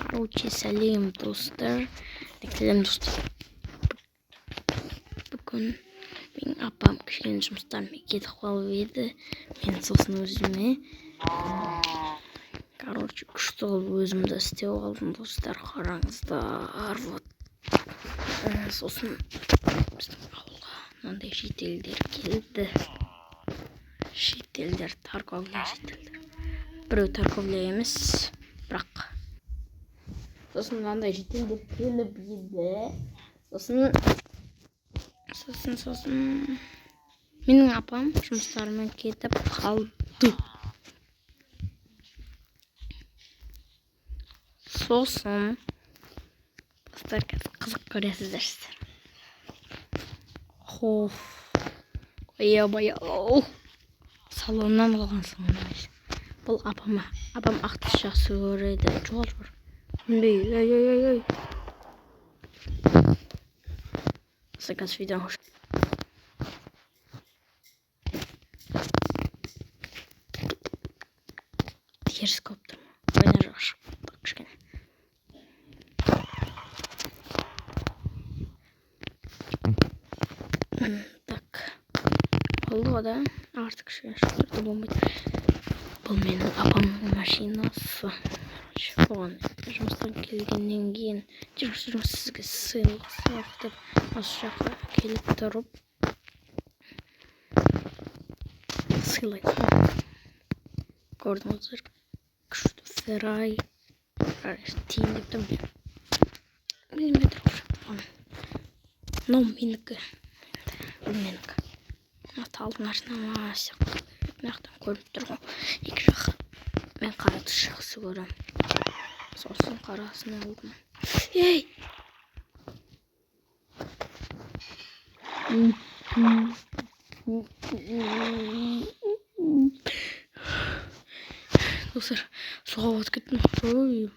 Короче, салим достар. Салим достар. Бүгін мен апам кішкене жұмыстан кетіп қалып еді. Мен сосын өзіме. Короче, күшті қылып өзімді істеп алдым достар. Қараңыздар. Вот. Сосын біздің ауылға мынандай шетелдер келді. Шетелдер, торговля шетелдер. Біреу торговля емес, бірақ. Сосын мынандай шетелдер келіп еді. Сосын менің апам жұмыстарымен кетіп қалды. Сосын достар қызық көресіздер. Ой, салоннан қалған соңында. Бұл апам ақты жақсы көреді. Жол бар. Ой. Sakın videodan hoş. Ters koptum. Oynar var. Bak şu gene. Так. Oldu da artık şurada bombayı. Bu benim babamın maşinası. Оған жұмыстан келгеннен кейін жүрсем сізге сыйлық деп осы жаққа келіп тұрып сыйлаймын. Көрдіңіздер, күшті Феррари тиін деп тұрмын. Миллиметр қошып. Но менікі. Аталдың ашынама сияқты. Маяқтан көріп тұрғым. Екі жаққа. Мен қара түс жақсы көрем. Сосын қарасын алдым. Ей! Достар, суға батып кеттім. Ой,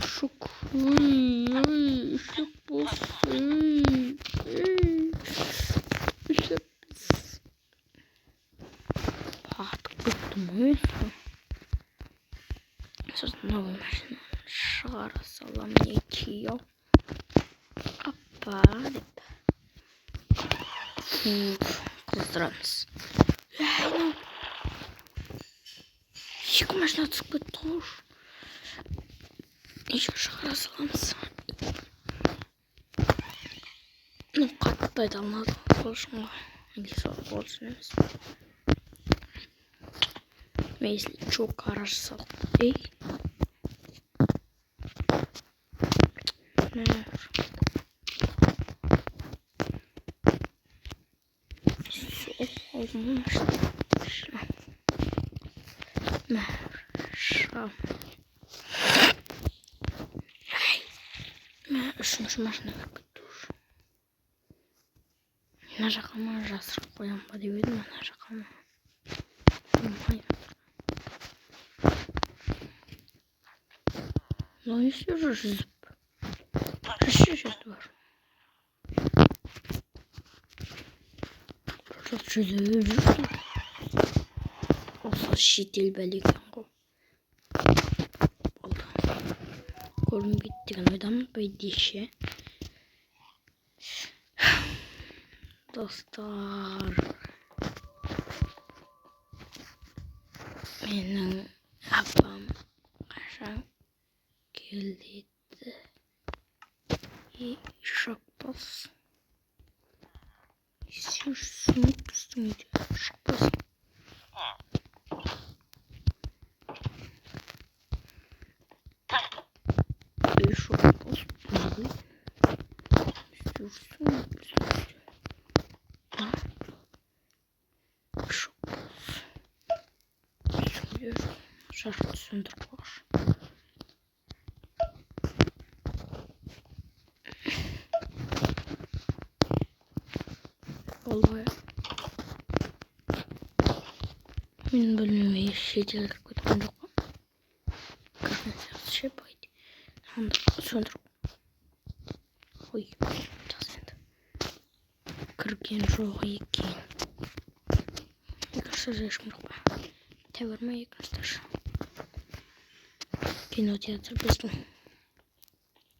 шок. Ой, шок болсын. Батып кеттім. Сосын новый машина шығара салам екеу. Апа деп. Қыздырамыз. Екі машина түсіп кетті қош. Еще шығара саламыз. Қатты айта алмадым. Қошын ғой. Или сол қошын емес. Если что, гараж салып. Ей. Үшінші машина кіріп кетті уже. Мына жаққа ма жасырып қоям ба деп едім, мына жаққа ма. Ну если уже жүзіп. Жүзіп бар. Жүзіп жүрді. Осы шетел бәлеген ғой. Болды. Көрінбейді деген ойдамын бәйдеше. Достар. Менің апам қашан келді. И шок болсын. Если сумок үстіңде шықпасын. И шок болсын. Сумок үстіңде. Шок болсын. Үстіңде жарықты сөндіріп қойшы. Olay. Мен білмеймін, шетел кіріп кеткен жоқ па? Кірген сияқты ше байды. Сөндіріп. Ой, жақсы енді. Кірген жоқ екен. Екінші ешкім жоқ па? Тәуір ма екінші? кинотеатр біздің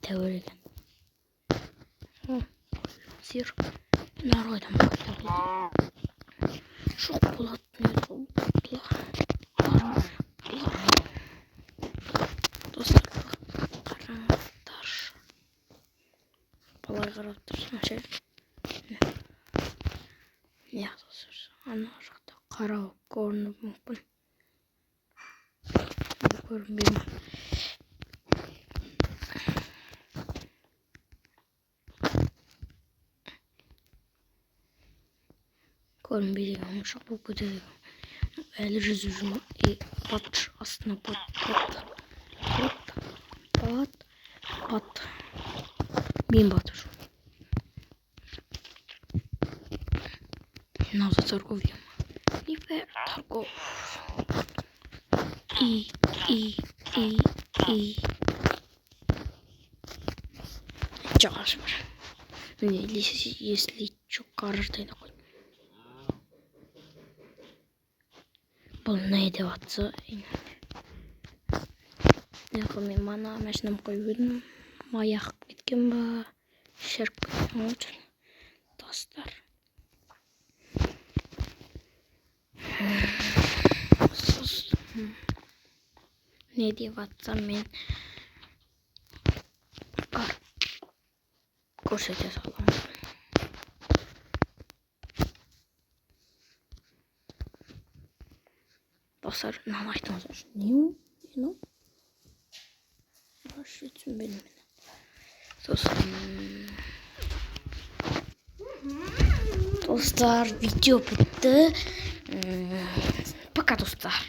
тәуіреген. Зер наройдан байлап. Жоқ болатын еді ол. Достар, қараңыздар. Қалай қарап тұрсың ше? Не достар, ана жақта қара көрініп мүмкін. Көрінбей ме? Көрінбей деген ұмшақ болып кетеді. Әлі жүзіп жүрмін. Бат астына бат. Мен батып жүрмін. Наза торговля. Ливер торгов. И. Жағаш бар. Міне, если чо қарыртайды қой. Бұл не деп атса? Яқы мен мана машинам қойып едім. Маяқ кеткен ба? Шіріп кеткен өтін. Достар. Не деп атсам мен көрсете саламын. Достар, мынаны айтыңыздар. Не ол? Вообще түсінбедім мен. Сосын достар, видео бітті. Пока, достар.